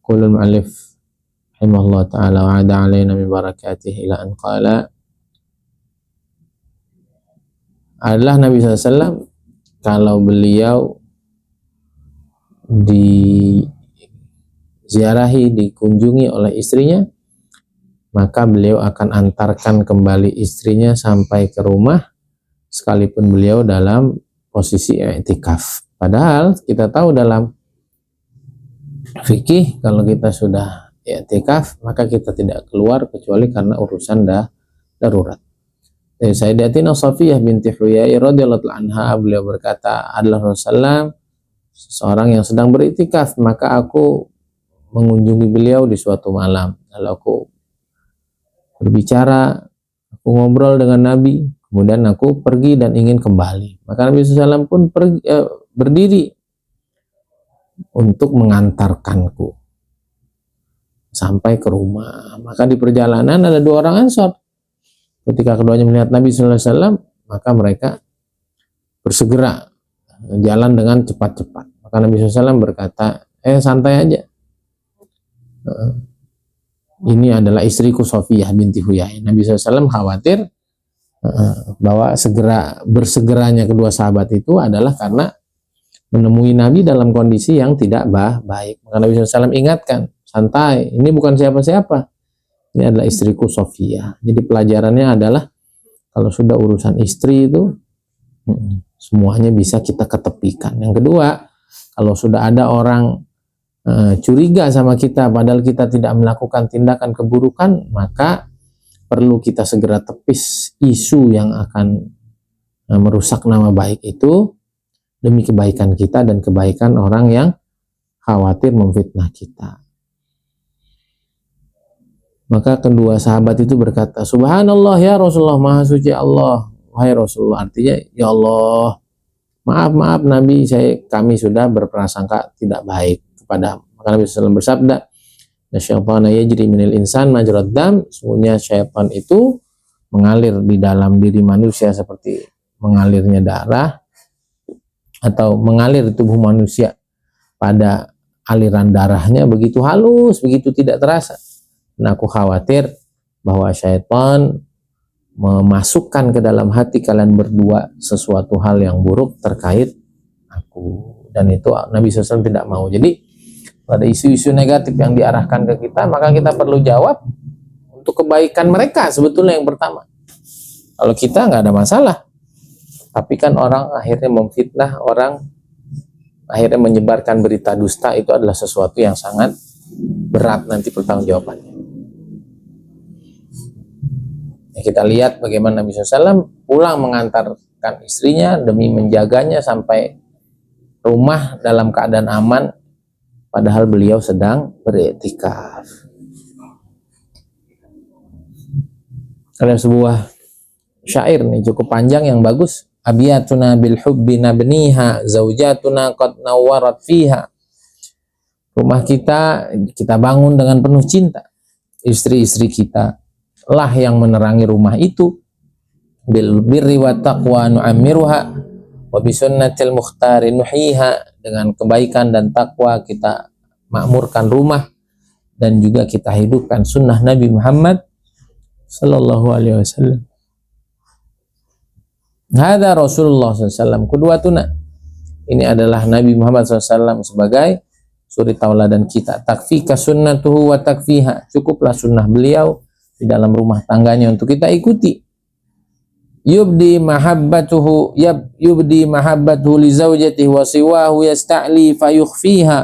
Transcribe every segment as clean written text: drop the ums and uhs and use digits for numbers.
Qulul mu'allif rahimahullah ta'ala wa 'ada 'alaina min barakatihi ila an qala, adalah Nabi SAW kalau beliau diziarahi, dikunjungi oleh istrinya, maka beliau akan antarkan kembali istrinya sampai ke rumah sekalipun beliau dalam posisi i'tikaf. Padahal kita tahu dalam fikih kalau kita sudah i'tikaf maka kita tidak keluar kecuali karena urusan darurat. Dari Sayyidatina Safiyah binti Huyai radhiyallahu anha, beliau berkata, adalah Rasulullah seorang yang sedang beriktikaf, maka aku mengunjungi beliau di suatu malam. Lalu aku berbicara, aku ngobrol dengan Nabi, kemudian aku pergi dan ingin kembali. Maka Nabi SAW pun berdiri untuk mengantarkanku sampai ke rumah. Maka di perjalanan ada dua orang Ansor. Ketika keduanya melihat Nabi SAW, maka mereka bersegera jalan dengan cepat-cepat. Maka Nabi SAW berkata, santai aja. Ini adalah istriku Safiyah binti Huyai. Nabi SAW khawatir bahwa bersegeranya kedua sahabat itu adalah karena menemui Nabi dalam kondisi yang tidak baik. Maka Nabi SAW ingatkan, santai, ini bukan siapa-siapa. Ini adalah istriku Safiyah. Jadi pelajarannya adalah kalau sudah urusan istri itu semuanya bisa kita ketepikan. Yang kedua, kalau sudah ada orang curiga sama kita padahal kita tidak melakukan tindakan keburukan, maka perlu kita segera tepis isu yang akan merusak nama baik itu demi kebaikan kita dan kebaikan orang yang khawatir memfitnah kita. Maka kedua sahabat itu berkata, Subhanallah ya Rasulullah, maha suci Allah, wahai Rasulullah. Artinya, ya Allah, maaf Nabi, kami sudah berprasangka tidak baik kepada. Maka Nabi SAW bersabda, syaitana yajri minal insan majrad dam, sesungguhnya syaitan itu mengalir di dalam diri manusia seperti mengalirnya darah, atau mengalir di tubuh manusia pada aliran darahnya begitu halus, begitu tidak terasa. Nah, aku khawatir bahwa syaitan memasukkan ke dalam hati kalian berdua sesuatu hal yang buruk terkait aku. Dan itu Nabi SAW tidak mau. Jadi pada isu-isu negatif yang diarahkan ke kita, maka kita perlu jawab untuk kebaikan mereka sebetulnya yang pertama. Kalau kita nggak ada masalah. Tapi kan orang akhirnya memfitnah, orang akhirnya menyebarkan berita dusta, itu adalah sesuatu yang sangat berat nanti pertanggungjawabannya. Kita lihat bagaimana Nabi SAW pulang mengantarkan istrinya demi menjaganya sampai rumah dalam keadaan aman, padahal beliau sedang beriktikaf. Ada sebuah syair nih cukup panjang yang bagus. Abiyatuna bil hubbi nabniha, zaujatuna qad nawwarat fiha. Rumah kita bangun dengan penuh cinta. Istri-istri kita lah yang menerangi rumah itu. Bil birri wa taqwa nu'ammiruha wa bi sunnatil mukhtari nuhiha. Dengan kebaikan dan takwa kita makmurkan rumah dan juga kita hidupkan sunnah Nabi Muhammad sallallahu alaihi wasallam. Hadza Rasulullah SAW qudwatuna. Ini adalah Nabi Muhammad SAW sebagai suri tauladan kita. Takfika sunnatuhu wa takfiha. Cukuplah sunnah beliau di dalam rumah tangganya untuk kita ikuti. Yubdi mahabbatuhu li zaujatihi wa siwahu yasta'li fayukhfiha.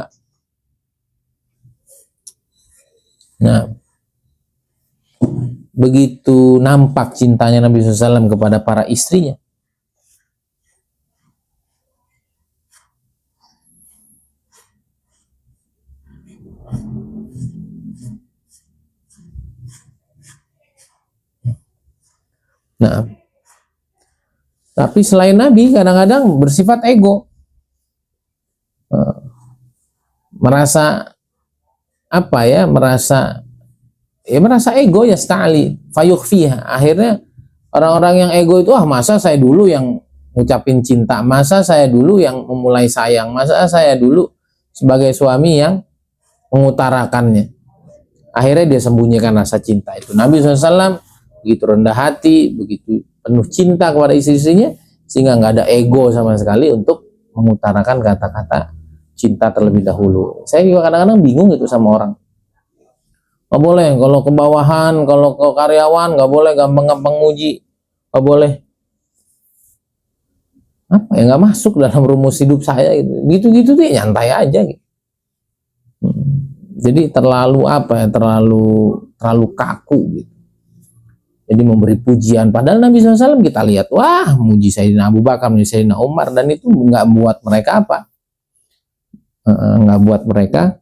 Nah, begitu nampak cintanya Nabi SAW kepada para istrinya. Nah, tapi selain Nabi kadang-kadang bersifat ego, merasa ego ya sta'ali fayukhfiha. Akhirnya orang-orang yang ego itu, masa saya dulu yang ngucapin cinta, masa saya dulu yang memulai sayang, masa saya dulu sebagai suami yang mengutarakannya. Akhirnya dia sembunyikan rasa cinta itu. Nabi SAW begitu rendah hati, begitu penuh cinta kepada istri-istrinya, sehingga nggak ada ego sama sekali untuk mengutarakan kata-kata cinta terlebih dahulu. Saya juga kadang-kadang bingung itu sama orang. Nggak boleh, kalau ke bawahan, kalau ke karyawan, nggak boleh gampang-gampang muji. Nggak boleh. Apa ya, nggak masuk dalam rumus hidup saya gitu-gitu tuh nyantai aja gitu. Jadi terlalu terlalu kaku gitu. Jadi memberi pujian, padahal Nabi SAW kita lihat, wah muji Sayyidina Abu Bakar, muji Sayyidina Umar, dan itu nggak buat mereka apa? Nggak buat mereka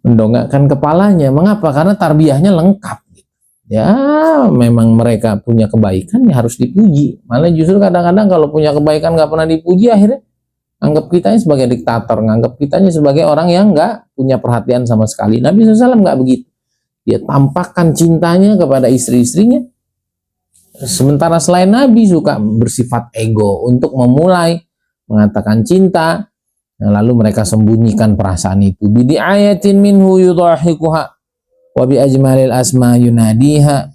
mendongakkan kepalanya. Mengapa? Karena tarbiyahnya lengkap. Ya memang mereka punya kebaikan ya harus dipuji. Malah justru kadang-kadang kalau punya kebaikan nggak pernah dipuji, akhirnya anggap kitanya sebagai diktator, nganggap kitanya sebagai orang yang nggak punya perhatian sama sekali. Nabi SAW nggak begitu. Dia tampakkan cintanya kepada istri-istrinya. Sementara selain Nabi suka bersifat ego untuk memulai mengatakan cinta, nah, lalu mereka sembunyikan perasaan itu. Bidi ayatin minhu yudhahikuha wa bi ajmalil asma yunadiha.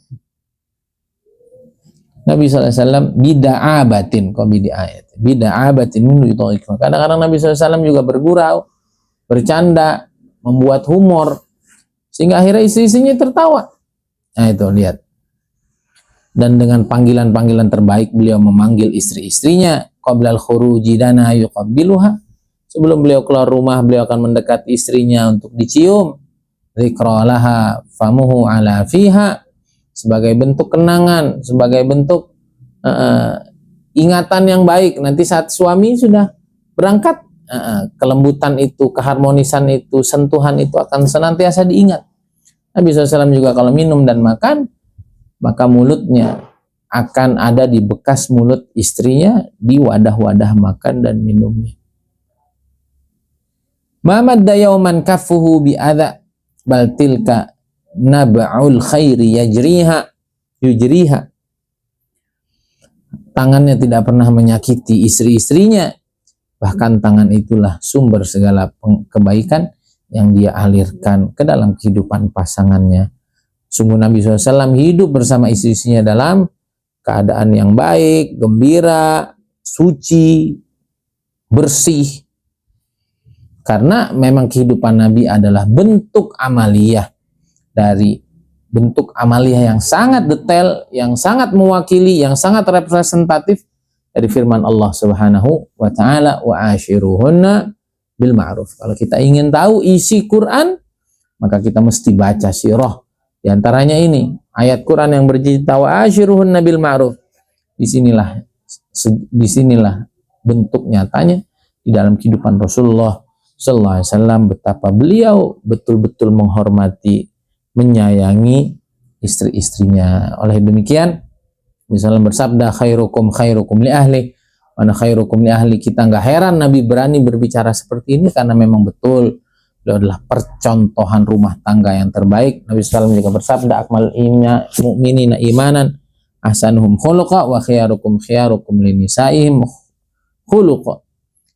Nabi SAW bida'abatin, kok bida'ayat, bida'abatin minhu yudhahikuha. Kadang-kadang Nabi SAW juga bergurau, bercanda, membuat humor, sehingga akhirnya istri-istrinya tertawa. Nah itu lihat. Dan dengan panggilan-panggilan terbaik beliau memanggil istri-istrinya. Qablal khuruji dana yuqabbiluha. Sebelum beliau keluar rumah, beliau akan mendekat istrinya untuk dicium. Zikralaha famuhu ala fiha. Sebagai bentuk kenangan, sebagai bentuk ingatan yang baik. Nanti saat suami sudah berangkat, kelembutan itu, keharmonisan itu, sentuhan itu akan senantiasa diingat. Nabi SAW juga kalau minum dan makan, maka mulutnya akan ada di bekas mulut istrinya di wadah-wadah makan dan minumnya. Mamadda yauman kaffuhu bi'adha bal tilka nab'ul khairi yujriha. Tangannya tidak pernah menyakiti istri-istrinya, bahkan tangan itulah sumber segala kebaikan yang dia alirkan ke dalam kehidupan pasangannya. Sungguh Nabi SAW hidup bersama istri-istrinya dalam keadaan yang baik, gembira, suci, bersih. Karena memang kehidupan Nabi adalah bentuk amaliyah, dari bentuk amaliyah yang sangat detail, yang sangat mewakili, yang sangat representatif dari firman Allah Subhanahu wa taala, wa ashiruhunna bil ma'ruf. Kalau kita ingin tahu isi Quran, maka kita mesti baca sirah. Di antaranya ini ayat Quran yang bercerita wa ashiruhunna bil ma'ruf. Disinilah bentuk nyatanya di dalam kehidupan Rasulullah sallallahu alaihi wasallam, betapa beliau betul-betul menghormati, menyayangi istri-istrinya. Oleh demikian, misalnya bersabda khairukum li ahli, mana khairukum li ahli. Kita nggak heran Nabi berani berbicara seperti ini karena memang betul beliau adalah percontohan rumah tangga yang terbaik. Nabi SAW juga bersabda akmal mu'minina imanan ahsanuhum khuluqa wa khiyarukum linisaihim khuluqa.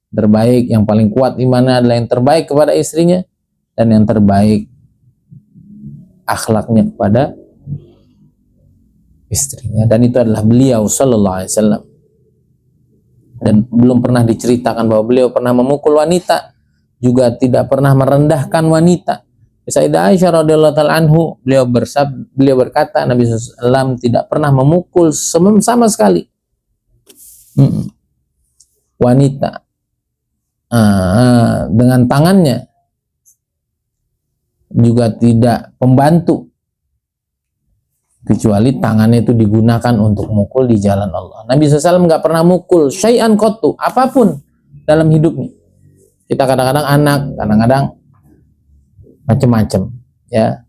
Terbaik, yang paling kuat imannya adalah yang terbaik kepada istrinya, dan yang terbaik akhlaknya kepada istrinya. Dan itu adalah beliau sallallahu alaihi wasallam. Dan belum pernah diceritakan bahwa beliau pernah memukul wanita, juga tidak pernah merendahkan wanita. Sayyidah Aisyah radhiyallahu taala anhu, beliau berkata Nabi SAW tidak pernah memukul sama sekali wanita dengan tangannya, juga tidak pembantu, kecuali tangannya itu digunakan untuk mukul di jalan Allah. Nabi SAW nggak pernah mukul syai'an qattu, apapun dalam hidupnya. Kita kadang-kadang anak, kadang-kadang macam-macam, ya.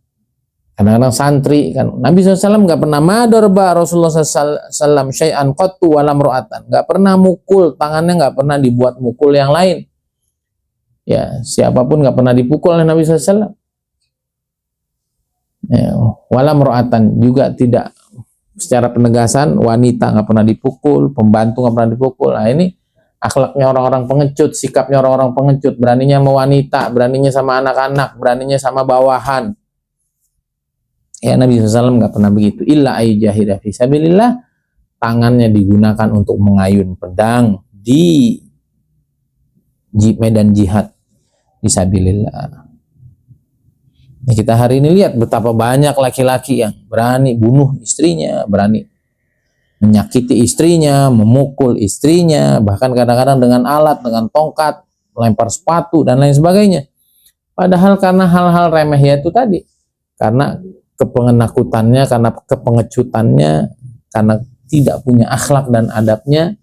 Kadang-kadang santri kan. Nabi SAW nggak pernah madarba Rasulullah SAW syai'an qattu walam ro'atan. Nggak pernah mukul, tangannya nggak pernah dibuat mukul yang lain. Ya, siapapun nggak pernah dipukul oleh Nabi SAW. Ya, walam ro'atan, juga tidak secara penegasan wanita nggak pernah dipukul, pembantu nggak pernah dipukul. Nah ini akhlaknya orang-orang pengecut, sikapnya orang-orang pengecut, beraninya sama wanita, beraninya sama anak-anak, beraninya sama bawahan. Ya, Nabi SAW nggak pernah begitu. Illa ayyahidah fisabilillah, tangannya digunakan untuk mengayun pedang di medan jihad fisabilillah. Nah, kita hari ini lihat betapa banyak laki-laki yang berani bunuh istrinya, berani menyakiti istrinya, memukul istrinya, bahkan kadang-kadang dengan alat, dengan tongkat, melempar sepatu dan lain sebagainya. Padahal karena hal-hal remeh itu tadi, karena kepenakutannya, karena kepengecutannya, karena tidak punya akhlak dan adabnya,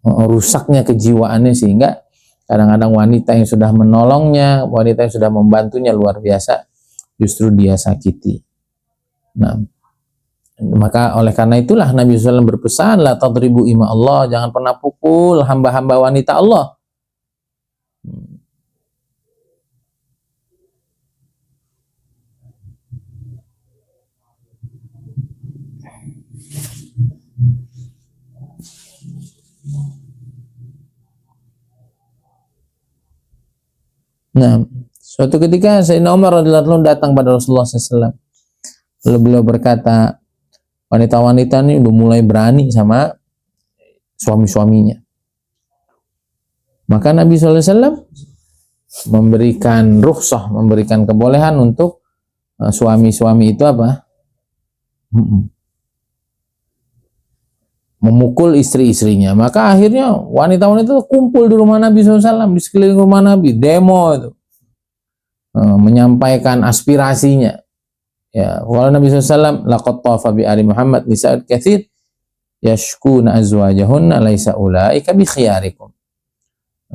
rusaknya kejiwaannya, sehingga kadang-kadang wanita yang sudah menolongnya, wanita yang sudah membantunya luar biasa, justru dia sakiti. Nah, maka oleh karena itulah Nabi SAW berpesan, la tadribu ima Allah, jangan pernah pukul hamba-hamba wanita Allah. Nah, suatu ketika Sayyidina Umar radhiyallahu anhu datang pada Rasulullah SAW. Lalu beliau berkata, wanita-wanita ini udah mulai berani sama suami-suaminya. Maka Nabi SAW memberikan rukhsah, memberikan kebolehan untuk suami-suami itu apa? Memukul istri-istrinya. Maka akhirnya wanita-wanita itu kumpul di rumah Nabi SAW, di sekeliling rumah Nabi, demo itu, menyampaikan aspirasinya. Ya, kalau Nabi SAW, laqad tafa bi ali Muhammad nisa'at katsir yashkuna azwajahunna laisa ulaika bi khiyarikum.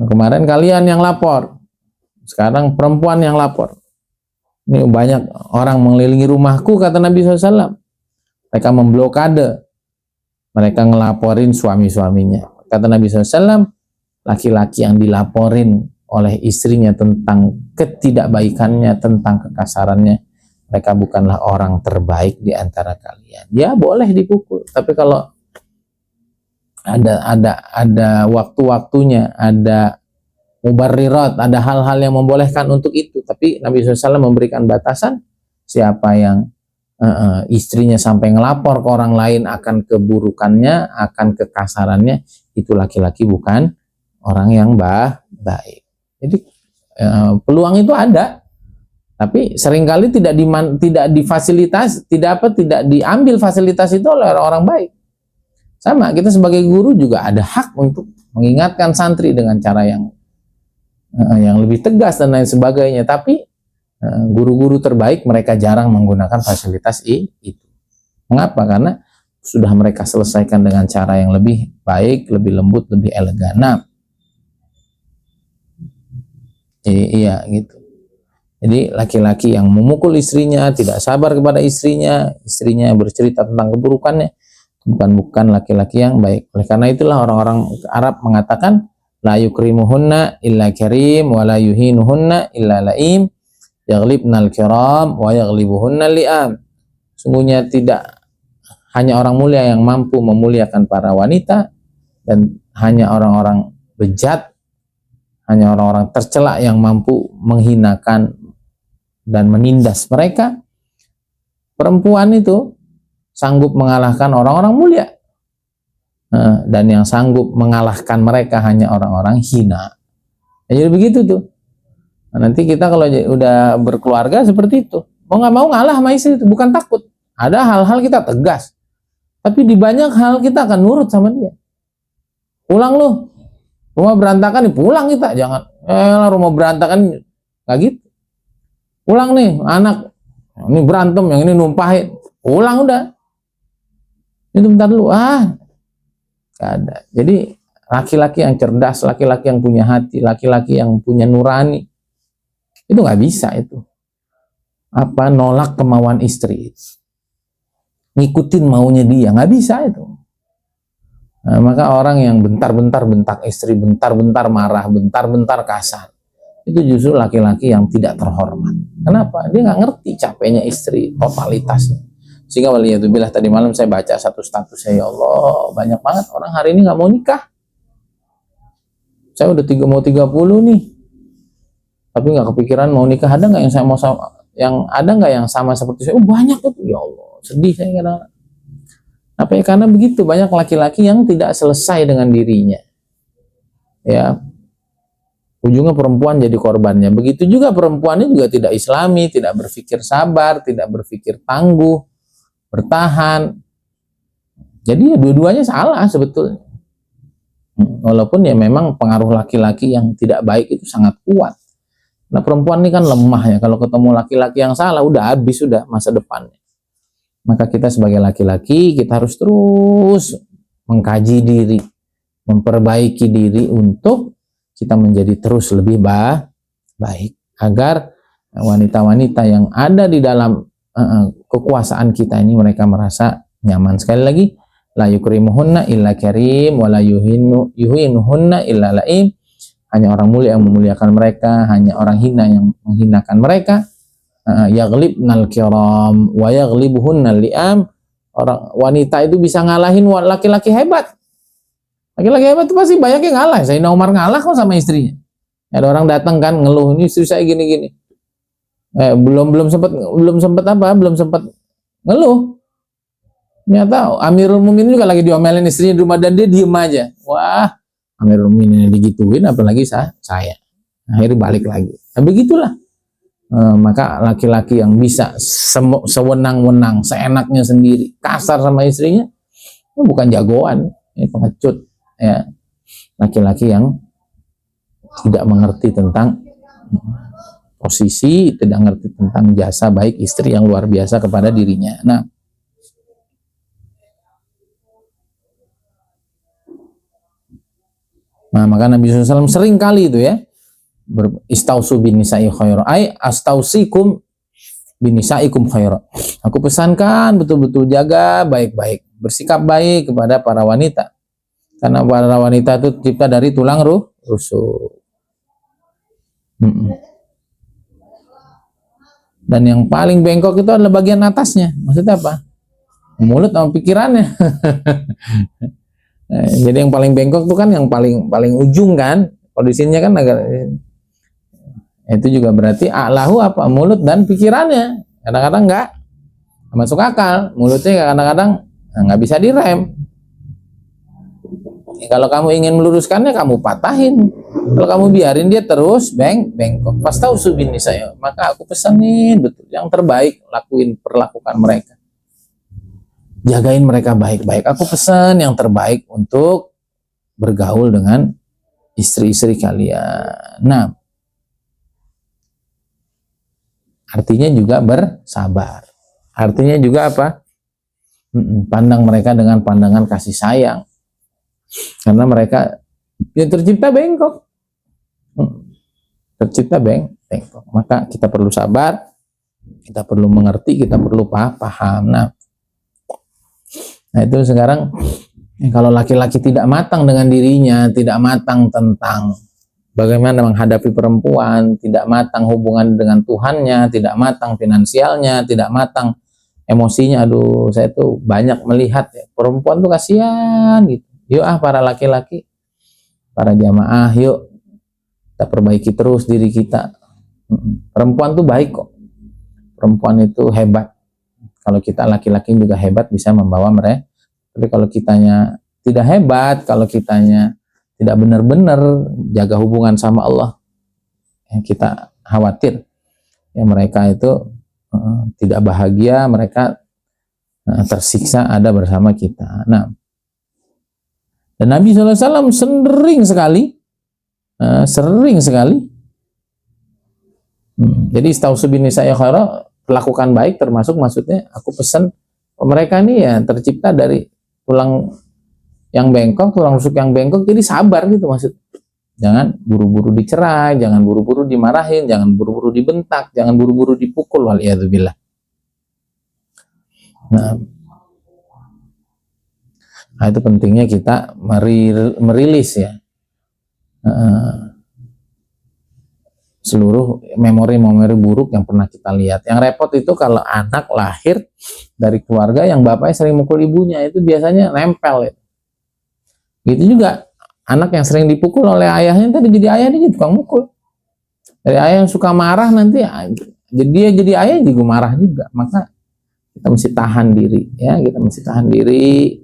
Kemarin kalian yang lapor, sekarang perempuan yang lapor. Ini banyak orang mengelilingi rumahku, kata Nabi SAW. Mereka memblokade, mereka ngelaporin suami-suaminya. Kata Nabi SAW, laki-laki yang dilaporin oleh istrinya tentang ketidakbaikannya, tentang kekasarannya, mereka bukanlah orang terbaik di antara kalian. Ya boleh dipukul, tapi kalau ada waktu-waktunya, ada mubarrirat, ada hal-hal yang membolehkan untuk itu. Tapi Nabi SAW memberikan batasan, siapa yang istrinya sampai ngelapor ke orang lain akan keburukannya, akan kekasarannya, itu laki-laki bukan orang yang baik. Jadi peluang itu ada, tapi seringkali tidak difasilitas, tidak diambil fasilitas itu oleh orang baik. Sama, kita sebagai guru juga ada hak untuk mengingatkan santri dengan cara yang lebih tegas dan lain sebagainya. Tapi guru-guru terbaik mereka jarang menggunakan fasilitas itu. Mengapa? Karena sudah mereka selesaikan dengan cara yang lebih baik, lebih lembut, lebih elegan. Nah, iya gitu. Jadi laki-laki yang memukul istrinya, tidak sabar kepada istrinya bercerita tentang keburukannya, bukan laki-laki yang baik. Oleh karena itulah orang-orang Arab mengatakan, la yukrimuhunna illa karim wa la yuhinuhunna illa laim, yaghlibnal kiram wa yaghlibuhunna li'am. Sungguhnya tidak hanya orang mulia yang mampu memuliakan para wanita, dan hanya orang-orang bejat, hanya orang-orang tercela yang mampu menghinakan dan menindas mereka. Perempuan itu sanggup mengalahkan orang-orang mulia, dan yang sanggup mengalahkan mereka hanya orang-orang hina. Jadi begitu tuh. Nah, nanti kita kalau udah berkeluarga seperti itu, mau nggak mau ngalah sama istri itu, bukan takut. Ada hal-hal kita tegas, tapi di banyak hal kita akan nurut sama dia. Pulang lu, rumah berantakan nih, pulang kita, jangan rumah berantakan, nggak gitu. Pulang nih anak, ini berantem, yang ini numpahin, pulang udah. Itu bentar dulu, gak ada. Jadi laki-laki yang cerdas, laki-laki yang punya hati, laki-laki yang punya nurani, itu nggak bisa itu. Nolak kemauan istri, ngikutin maunya dia, nggak bisa itu. Nah, maka orang yang bentar-bentar bentak istri, bentar-bentar marah, bentar-bentar kasar, itu justru laki-laki yang tidak terhormat. Kenapa? Dia nggak ngerti capeknya istri, totalitasnya. Sehingga waliyadzubillah, tadi malam saya baca satu status saya, ya Allah, banyak banget orang hari ini nggak mau nikah. saya udah mau 30 nih, tapi nggak kepikiran mau nikah. Ada nggak yang saya mau sama, yang ada nggak yang sama seperti saya? Oh banyak tuh, ya Allah, sedih saya kadang. Apa ya, karena begitu banyak laki-laki yang tidak selesai dengan dirinya, ya, ujungnya perempuan jadi korbannya. Begitu juga perempuannya juga tidak islami, tidak berpikir sabar, tidak berpikir tangguh, bertahan. Jadi ya dua-duanya salah sebetulnya. Walaupun ya memang pengaruh laki-laki yang tidak baik itu sangat kuat. Nah perempuan ini kan lemah ya, kalau ketemu laki-laki yang salah udah habis, sudah masa depannya. Maka kita sebagai laki-laki kita harus terus mengkaji diri, memperbaiki diri untuk kita menjadi terus lebih baik, agar wanita-wanita yang ada di dalam kekuasaan kita ini mereka merasa nyaman. Sekali lagi, la yukrimuhunna illa karim wa la yuhinuhunna illa laim. Hanya orang mulia yang memuliakan mereka, hanya orang hina yang menghinakan mereka. Yaghlibnal kiram wa yaghlibuhunnal liam. Orang wanita itu bisa ngalahin laki-laki hebat. Laki-laki hebat itu pasti banyak yang ngalah. Sayyidina Umar ngalah kok sama istrinya. Ada orang datang kan ngeluh, ini istri saya gini-gini. Belum sempat ngeluh. Ternyata Amirul Mukminin juga lagi diomelin istrinya di rumah dan dia diem aja. Wah, Amirul Mukminin digituin, apalagi saya. Akhirnya balik lagi. Nah, begitulah. Maka laki-laki yang bisa sewenang-wenang, seenaknya sendiri, kasar sama istrinya, itu bukan jagoan, ini pengecut. Ya, laki-laki yang tidak mengerti tentang posisi, tidak mengerti tentang jasa baik istri yang luar biasa kepada dirinya. Nah, maka Nabi SAW sering kali itu ya, istausu bin nisa'i khaira, ay astausikum bin nisaikum khaira. Aku pesankan betul-betul jaga baik-baik, bersikap baik kepada para wanita. Karena para wanita itu tercipta dari tulang rusuk. Dan yang paling bengkok itu adalah bagian atasnya. Maksudnya apa? Mulut sama pikirannya. Jadi yang paling bengkok itu kan yang paling ujung kan. Kondisinya kan agak, itu juga berarti a'lahu apa? Mulut dan pikirannya. Kadang-kadang nggak masuk akal. Mulutnya kadang-kadang nggak bisa direm. Kalau kamu ingin meluruskannya, kamu patahin. Kalau kamu biarin dia terus bengkok. Pas tahu subini saya, maka aku pesanin betul yang terbaik, perlakukan mereka. Jagain mereka baik-baik. Aku pesan yang terbaik untuk bergaul dengan istri-istri kalian. Nah, artinya juga bersabar. Artinya juga apa? Pandang mereka dengan pandangan kasih sayang. Karena mereka yang tercipta bengkok. Tercipta bengkok. Maka kita perlu sabar, kita perlu mengerti, kita perlu paham. Nah itu sekarang kalau laki-laki tidak matang dengan dirinya, tidak matang tentang bagaimana menghadapi perempuan, tidak matang hubungan dengan Tuhannya, tidak matang finansialnya, tidak matang emosinya. Aduh, saya tuh banyak melihat ya, perempuan tuh kasihan gitu. Yuk para laki-laki, para jamaah, yuk kita perbaiki terus diri kita. Perempuan tuh baik kok. Perempuan itu hebat. Kalau kita laki-laki juga hebat, bisa membawa mereka. Tapi kalau kitanya tidak hebat, kalau kitanya tidak benar-benar jaga hubungan sama Allah, kita khawatir ya mereka itu tidak bahagia, mereka tersiksa ada bersama kita. Nah, dan Nabi SAW sering sekali jadi istausu bin nisa'i khaira, lakukan baik, termasuk maksudnya aku pesan mereka ini ya tercipta dari tulang yang bengkok, tulang rusuk yang bengkok, jadi sabar gitu maksud. Jangan buru-buru dicerai, jangan buru-buru dimarahin, jangan buru-buru dibentak, jangan buru-buru dipukul, waliyadzubillah. Nah, itu pentingnya kita merilis ya seluruh memori-memori buruk yang pernah kita lihat. Yang repot itu kalau anak lahir dari keluarga yang bapaknya sering mukul ibunya, itu biasanya nempel ya. Gitu juga Anak yang sering dipukul oleh ayahnya tadi jadi ayah dia tukang mukul. Dari ayah yang suka marah nanti jadi ayah juga marah juga. Maka kita mesti tahan diri, ya, kita mesti tahan diri.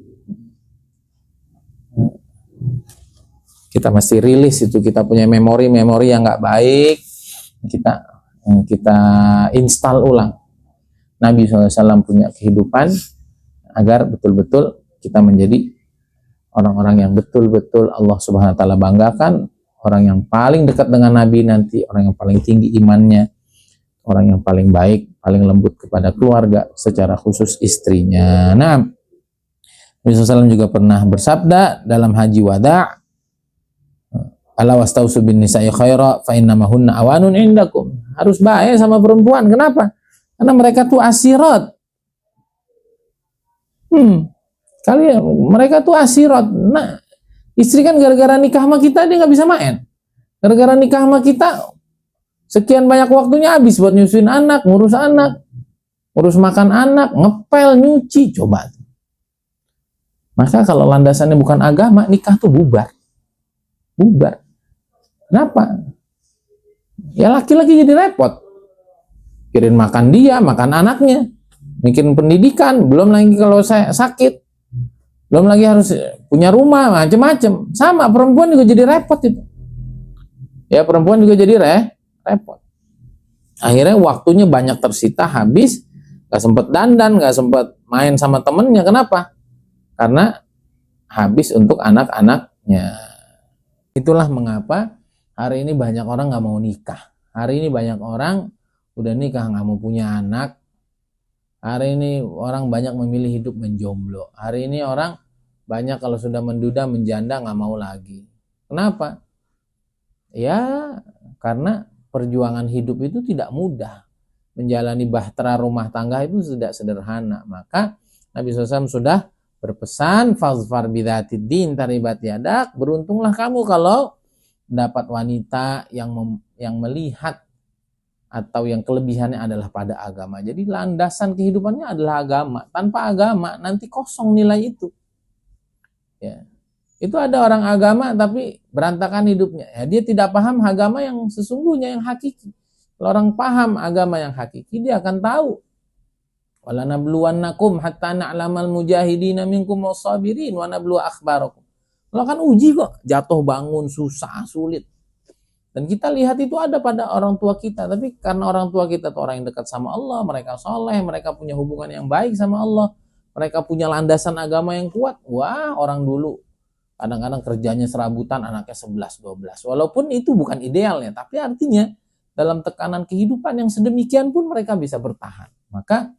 Kita mesti rilis itu, kita punya memori yang nggak baik, kita install ulang. Nabi SAW punya kehidupan agar betul-betul kita menjadi orang-orang yang betul-betul Allah Subhanahu Wa Taala banggakan, orang yang paling dekat dengan Nabi nanti, orang yang paling tinggi imannya, orang yang paling baik, paling lembut kepada keluarga, secara khusus istrinya. Nah, Nabi SAW juga pernah bersabda dalam haji wada', ala wastausu bin nisa'i khaira fa innamahunna awanun indakum. Harus baik sama perempuan. Kenapa? Karena mereka tuh asirat. Mereka tuh asirat. Nah, istri kan gara-gara nikah sama kita dia nggak bisa main. Gara-gara nikah sama kita sekian banyak waktunya habis buat nyusuin anak, ngurus makan anak, ngepel, nyuci, coba. Maka kalau landasannya bukan agama, nikah tuh bubar. Kenapa? Ya laki-laki jadi repot. Kirim makan dia, makan anaknya, bikin pendidikan, belum lagi kalau saya sakit, belum lagi harus punya rumah, macam-macam. Sama, perempuan juga jadi repot itu. Ya, perempuan juga jadi repot. Akhirnya waktunya banyak tersita, habis, gak sempet dandan, gak sempet main sama temennya. Kenapa? Karena habis untuk anak-anaknya. Itulah mengapa hari ini banyak orang gak mau nikah. Hari ini banyak orang udah nikah gak mau punya anak. Hari ini orang banyak memilih hidup menjomblo. Hari ini orang banyak kalau sudah menduda, menjanda gak mau lagi. Kenapa? Ya karena perjuangan hidup itu tidak mudah. Menjalani bahtera rumah tangga itu tidak sederhana. Maka Nabi SAW sudah berpesan, fazfar bidzatid din taribat yadak. Beruntunglah kamu kalau dapat wanita yang melihat atau yang kelebihannya adalah pada agama. Jadi landasan kehidupannya adalah agama. Tanpa agama nanti kosong nilai itu. Ya. Itu ada orang agama tapi berantakan hidupnya. Ya, dia tidak paham agama yang sesungguhnya, yang hakiki. Kalau orang paham agama yang hakiki, dia akan tahu. Wala nabluwannakum hatta na'lamal mujahidina minkum was-sabirin wa nabluwa akhbarakum. Kalau kan uji kok, jatuh bangun susah, sulit. Dan kita lihat itu ada pada orang tua kita. Tapi karena orang tua kita itu orang yang dekat sama Allah, mereka soleh, mereka punya hubungan yang baik sama Allah, mereka punya landasan agama yang kuat. Wah, orang dulu kadang-kadang kerjanya serabutan, anaknya 11-12. Walaupun itu bukan idealnya, tapi artinya dalam tekanan kehidupan yang sedemikian pun mereka bisa bertahan. Maka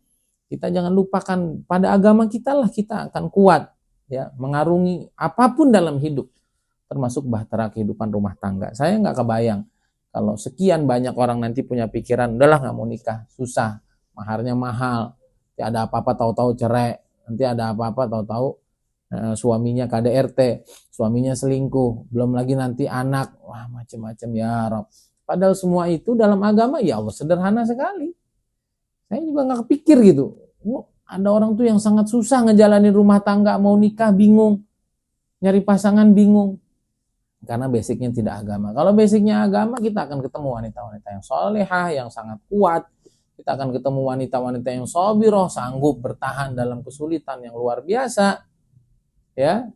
kita jangan lupakan pada agama kita lah kita akan kuat. Ya, mengarungi apapun dalam hidup, termasuk bahtera kehidupan rumah tangga. Saya nggak kebayang kalau sekian banyak orang nanti punya pikiran, udahlah nggak mau nikah, susah, maharnya mahal, nanti ada apa-apa tahu-tahu cerai, nanti ada apa-apa tahu-tahu suaminya KDRT, suaminya selingkuh, belum lagi nanti anak, wah macam-macam ya Rob. Padahal semua itu dalam agama ya Allah sederhana sekali. Saya juga nggak kepikir gitu. Ada orang tuh yang sangat susah ngejalanin rumah tangga, mau nikah bingung, nyari pasangan bingung. Karena basicnya tidak agama. Kalau basicnya agama, kita akan ketemu wanita-wanita yang solehah, yang sangat kuat. Kita akan ketemu wanita-wanita yang sabiroh, sanggup bertahan dalam kesulitan yang luar biasa. Ya,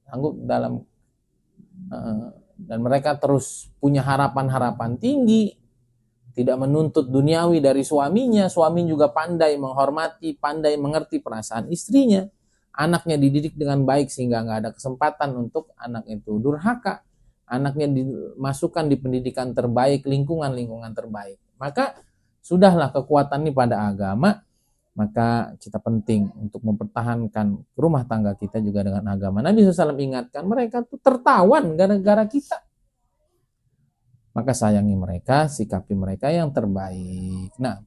sanggup dalam dan mereka terus punya harapan-harapan tinggi. Tidak menuntut duniawi dari suaminya, suami juga pandai menghormati, pandai mengerti perasaan istrinya. Anaknya dididik dengan baik sehingga nggak ada kesempatan untuk anak itu durhaka. Anaknya dimasukkan di pendidikan terbaik, lingkungan terbaik. Maka sudahlah kekuatan ini pada agama, maka kita penting untuk mempertahankan rumah tangga kita juga dengan agama. Nabi SAW ingatkan mereka tuh tertawan gara-gara kita. Maka sayangi mereka, sikapi mereka yang terbaik. Nah,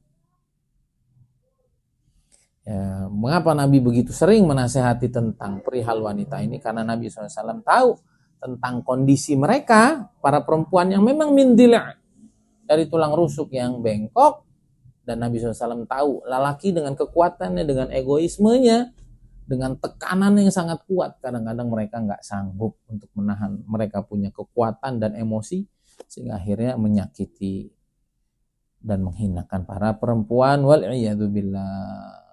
ya, mengapa Nabi begitu sering menasehati tentang perihal wanita ini? Karena Nabi SAW tahu tentang kondisi mereka, para perempuan yang memang mindila, dari tulang rusuk yang bengkok. Dan Nabi SAW tahu lelaki dengan kekuatannya, dengan egoismenya, dengan tekanan yang sangat kuat. Kadang-kadang mereka nggak sanggup untuk menahan, mereka punya kekuatan dan emosi sehingga akhirnya menyakiti dan menghinakan para perempuan, wal'iyadzubillah.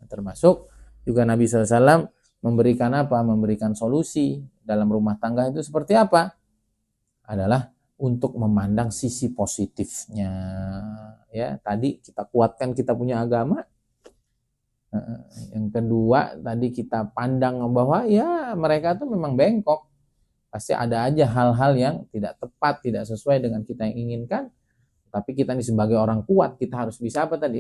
Termasuk juga Nabi SAW memberikan apa? Memberikan solusi dalam rumah tangga itu seperti apa? Adalah untuk memandang sisi positifnya. Ya, tadi kita kuatkan kita punya agama. Yang kedua, tadi kita pandang bahwa ya mereka tuh memang bengkok. Pasti ada aja hal-hal yang tidak tepat, tidak sesuai dengan kita yang inginkan. Tapi kita ini sebagai orang kuat, kita harus bisa apa tadi?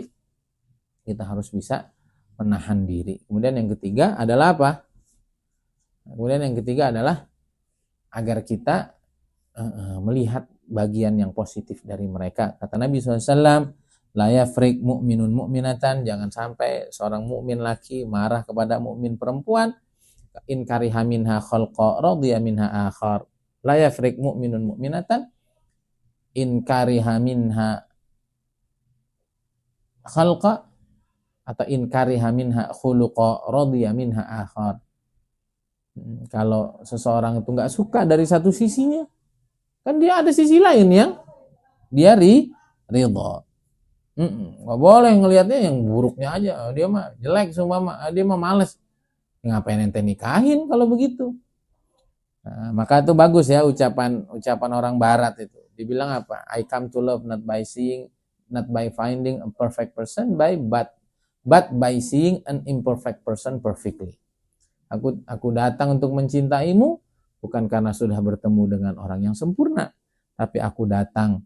Kita harus bisa menahan diri. Kemudian yang ketiga adalah apa? Kemudian yang ketiga adalah agar kita melihat bagian yang positif dari mereka. Kata Nabi SAW, la yafrik mu'minun mu'minatan, jangan sampai seorang mukmin laki marah kepada mukmin perempuan. In kariha minha khalqa radiya minha akhar. La yafrik mu'minun mu'minatan in kariha minha khalqa atau in kariha minha khuluqa radiya minha akhar. Kalau seseorang itu nggak suka dari satu sisinya, kan dia ada sisi lain yang dia ridho. Nggak boleh ngelihatnya yang buruknya aja. Dia mah jelek semua, dia mah males. Ngapain ente nikahin kalau begitu? Nah, maka itu bagus ya ucapan orang Barat itu. Dibilang apa? I come to love not by seeing, not by finding a perfect person, but by seeing an imperfect person perfectly. Aku datang untuk mencintaimu bukan karena sudah bertemu dengan orang yang sempurna, tapi aku datang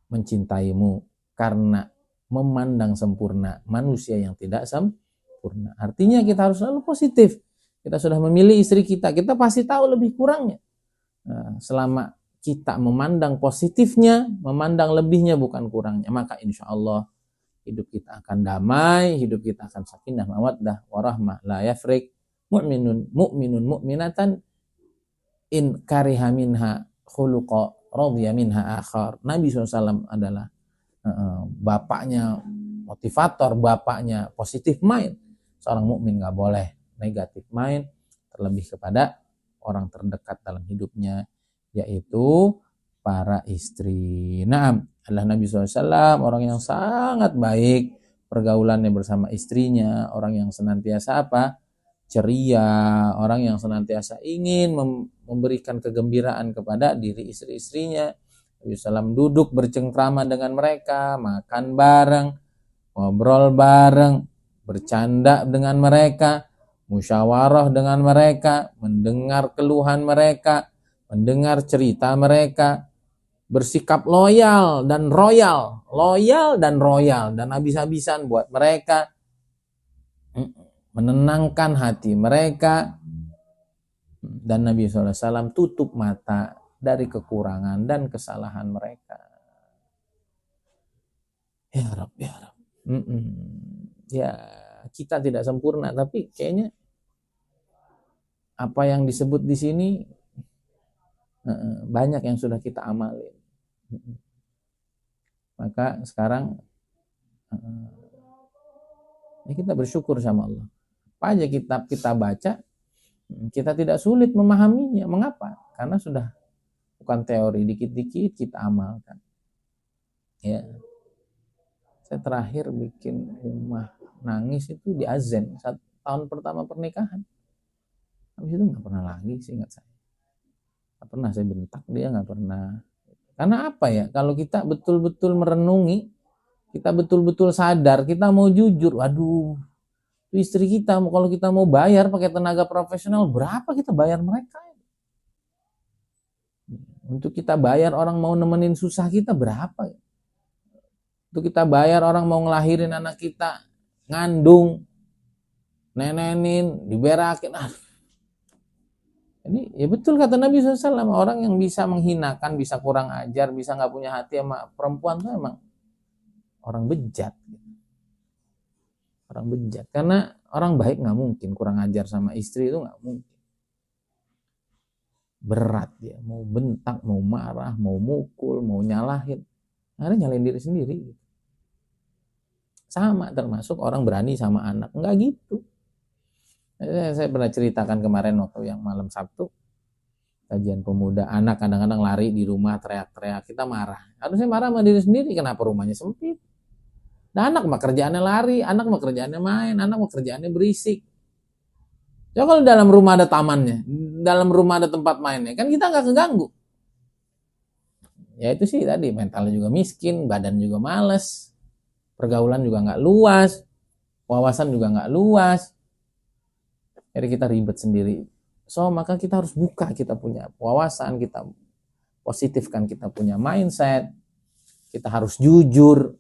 mencintaimu karena memandang sempurna manusia yang tidak sempurna. Artinya kita harus selalu positif. Kita sudah memilih istri kita pasti tahu lebih kurangnya. Nah, selama kita memandang positifnya, memandang lebihnya bukan kurangnya, maka insya Allah hidup kita akan damai, hidup kita akan sakinah mawaddah warahmah. La yafrik mu'minun mu'minatan in kariha minha khuluqa radiya minha akhar. Nabi SAW adalah bapaknya motivator, bapaknya positif mind. Seorang mukmin nggak boleh negatif mind, terlebih kepada orang terdekat dalam hidupnya, yaitu para istri. Naam, adalah Nabi SAW orang yang sangat baik pergaulannya bersama istrinya, orang yang senantiasa apa? Ceria, orang yang senantiasa ingin memberikan kegembiraan kepada diri istri-istrinya. Nabi SAW duduk bercengkrama dengan mereka, makan bareng, ngobrol bareng, bercanda dengan mereka, musyawarah dengan mereka, mendengar keluhan mereka, mendengar cerita mereka, bersikap loyal dan royal, dan habis-habisan buat mereka, menenangkan hati mereka. Dan Nabi SAW tutup mata dari kekurangan dan kesalahan mereka. Ya Rabb, ya Rabb. Ya, kita tidak sempurna, tapi kayaknya apa yang disebut di sini banyak yang sudah kita amalin. Maka sekarang kita bersyukur sama Allah. Apa aja kitab kita baca, kita tidak sulit memahaminya. Mengapa? Karena sudah bukan teori, dikit-dikit kita amalkan. Ya, saya terakhir bikin rumah nangis itu di Azen, tahun pertama pernikahan. Habis itu nggak pernah lagi, seingat saya. Nggak pernah saya bentak dia, nggak pernah. Karena apa ya? Kalau kita betul-betul merenungi, kita betul-betul sadar, kita mau jujur, waduh, istri kita kalau kita mau bayar pakai tenaga profesional, berapa kita bayar mereka? Untuk kita bayar orang mau nemenin susah kita berapa? Untuk kita bayar orang mau ngelahirin anak kita, ngandung, nenenin, diberakin. Jadi ya betul kata Nabi SAW, orang yang bisa menghinakan, bisa kurang ajar, bisa nggak punya hati sama perempuan itu emang orang bejat. Orang bejat. Karena orang baik nggak mungkin kurang ajar sama istri, itu nggak mungkin. Berat dia, mau bentak, mau marah, mau mukul, mau nyalahin. Akhirnya nyalahin diri sendiri. sama, termasuk orang berani sama anak. Enggak gitu. Saya pernah ceritakan kemarin waktu yang malam Sabtu, kajian pemuda, anak kadang-kadang lari di rumah teriak-teriak, kita marah. Harusnya marah sama diri sendiri, kenapa rumahnya sempit? Nah, anak mah kerjaannya lari, anak mah kerjaannya main, anak mah kerjaannya berisik. Ya kalau dalam rumah ada tamannya, dalam rumah ada tempat mainnya, kan kita nggak keganggu. Ya itu sih tadi, mentalnya juga miskin, badan juga males, pergaulan juga nggak luas, wawasan juga nggak luas. Jadi kita ribet sendiri. So, maka kita harus buka, kita punya wawasan, kita positifkan, kita punya mindset, kita harus jujur,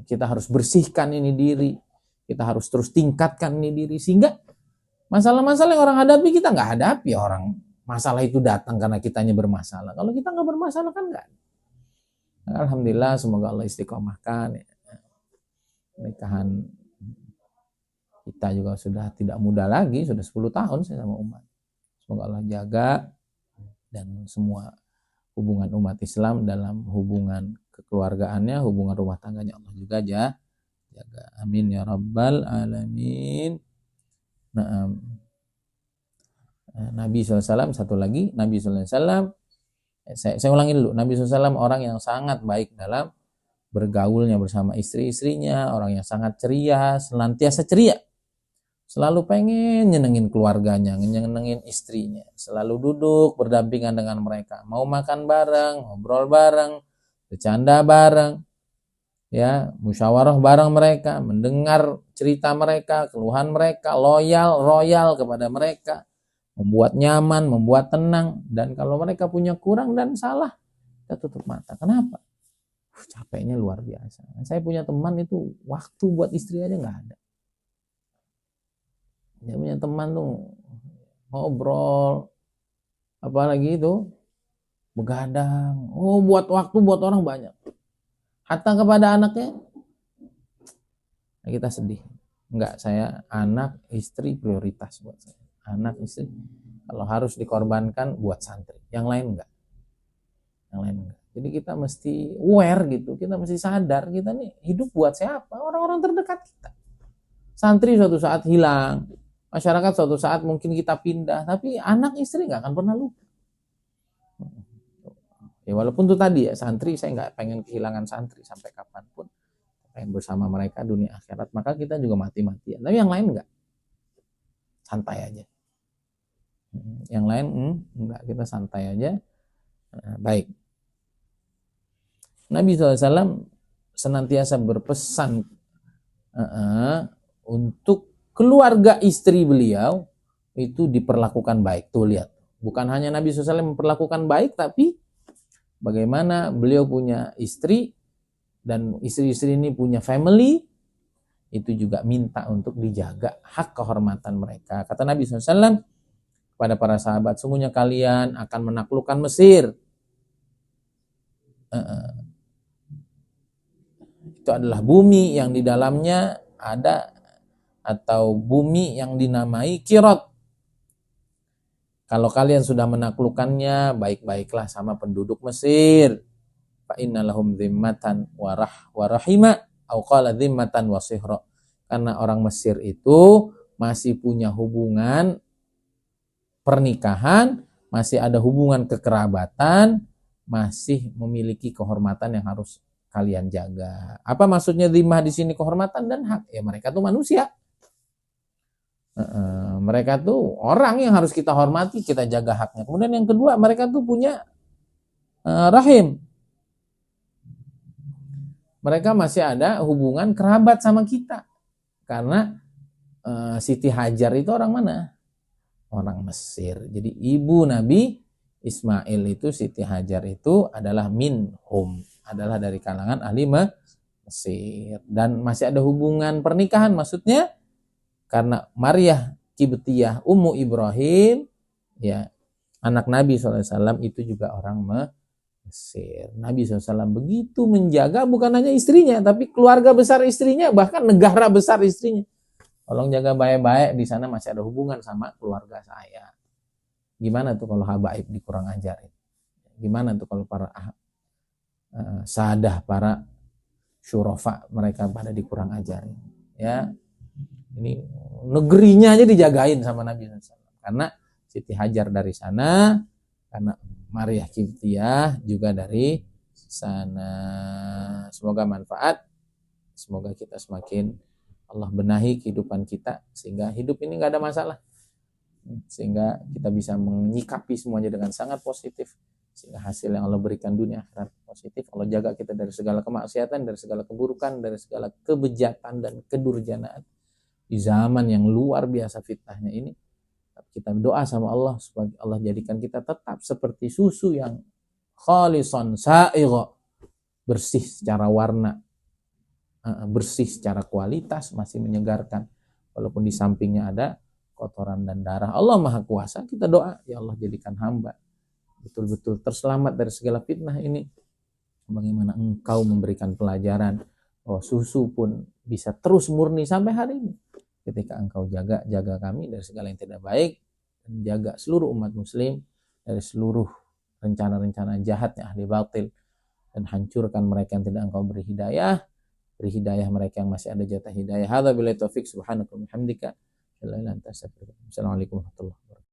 kita harus bersihkan ini diri, kita harus terus tingkatkan ini diri, sehingga masalah-masalah yang orang hadapi kita nggak hadapi. Orang masalah itu datang karena kitanya bermasalah. Kalau kita nggak bermasalah kan nggak. Alhamdulillah, semoga Allah istiqomahkan. Nikahan kita juga sudah tidak muda lagi, sudah 10 tahun saya sama umat. Semoga Allah jaga, dan semua hubungan umat Islam dalam hubungan kekeluargaannya, hubungan rumah tangganya Allah juga jaga. Amin ya rabbal alamin. Nah, Nabi SAW, satu lagi, Nabi SAW, saya ulangi dulu, Nabi SAW orang yang sangat baik dalam bergaulnya bersama istri-istrinya, orang yang sangat ceria, senantiasa ceria, selalu pengen nyenengin keluarganya, nyenengin istrinya, selalu duduk berdampingan dengan mereka, mau makan bareng, ngobrol bareng, bercanda bareng, ya, musyawarah bareng mereka, mendengar cerita mereka, keluhan mereka, royal kepada mereka, membuat nyaman, membuat tenang. Dan kalau mereka punya kurang dan salah, kita tutup mata. Kenapa? Capeknya luar biasa. Saya punya teman itu waktu buat istri aja nggak ada. Dia punya teman tuh ngobrol, apalagi itu begadang. Oh, buat waktu buat orang banyak. Hatta kepada anaknya, kita sedih. Enggak, saya anak istri prioritas buat saya. Anak istri kalau harus dikorbankan buat santri. Yang lain enggak. Yang lain enggak. Jadi kita mesti aware gitu, kita mesti sadar kita nih hidup buat siapa? Orang-orang terdekat kita. Santri suatu saat hilang, masyarakat suatu saat mungkin kita pindah, tapi anak istri nggak akan pernah lupa. Ya walaupun itu tadi ya, santri saya nggak pengen kehilangan santri sampai kapanpun, pengen bersama mereka dunia akhirat, maka kita juga mati-matian. Tapi yang lain nggak, santai aja. Yang lain enggak, kita santai aja. Baik. Nabi SAW senantiasa berpesan untuk keluarga istri beliau itu diperlakukan baik. Tuh lihat, bukan hanya Nabi SAW memperlakukan baik, tapi bagaimana beliau punya istri dan istri-istri ini punya family, itu juga minta untuk dijaga hak kehormatan mereka. Kata Nabi SAW kepada para sahabat, sungguhnya kalian akan menaklukkan Mesir. Itu adalah bumi yang di dalamnya ada, atau bumi yang dinamai Kirot. Kalau kalian sudah menaklukkannya, baik-baiklah sama penduduk Mesir. Fa innalahum dhimmatan warahima au qala dhimmatan wasihra. Karena orang Mesir itu masih punya hubungan pernikahan, masih ada hubungan kekerabatan, masih memiliki kehormatan yang harus kalian jaga. Apa maksudnya dhimmah di sini? Kehormatan dan hak. Ya mereka tuh manusia. Mereka tuh orang yang harus kita hormati, kita jaga haknya. Kemudian yang kedua, mereka tuh punya rahim. Mereka masih ada hubungan kerabat sama kita. Karena Siti Hajar itu orang mana? Orang Mesir. Jadi ibu Nabi Ismail itu, Siti Hajar itu adalah minhum, adalah dari kalangan ahli Mesir. Dan masih ada hubungan pernikahan, maksudnya karena Maryah Kibtiyah Ummu Ibrahim, ya, anak Nabi SAW itu juga orang Mesir. Nabi SAW begitu menjaga bukan hanya istrinya, tapi keluarga besar istrinya, bahkan negara besar istrinya. Tolong jaga baik-baik, di sana masih ada hubungan sama keluarga saya. Gimana tuh kalau habaib dikurang ajarin? Gimana tuh kalau para sadah, para syurafa mereka pada dikurang ajar. Ya, ini negerinya aja dijagain sama Nabi SAW. Karena Siti Hajar dari sana, karena Maria Kiptiah juga dari sana. Semoga manfaat, semoga kita semakin Allah benahi kehidupan kita sehingga hidup ini nggak ada masalah, sehingga kita bisa menyikapi semuanya dengan sangat positif, sehingga hasil yang Allah berikan dunia akhirat positif. Allah jaga kita dari segala kemaksiatan, dari segala keburukan, dari segala kebejatan dan kedurjanaan di zaman yang luar biasa fitnahnya ini. Kita doa sama Allah supaya Allah jadikan kita tetap seperti susu yang khalisan sa'igha, bersih secara warna, bersih secara kualitas, masih menyegarkan walaupun di sampingnya ada kotoran dan darah. Allah Maha Kuasa, kita doa, ya Allah jadikan hamba betul-betul terselamat dari segala fitnah ini. Bagaimana Engkau memberikan pelajaran bahwa susu pun bisa terus murni sampai hari ini. Ketika Engkau jaga kami dari segala yang tidak baik, dan jaga seluruh umat muslim dari seluruh rencana-rencana jahatnya ahli batil, dan hancurkan mereka yang tidak Engkau beri hidayah mereka yang masih ada jatah hidayah. Hadza billahi taufik, subhanaka wa bihamdika, Assalamualaikum warahmatullahi wabarakatuh.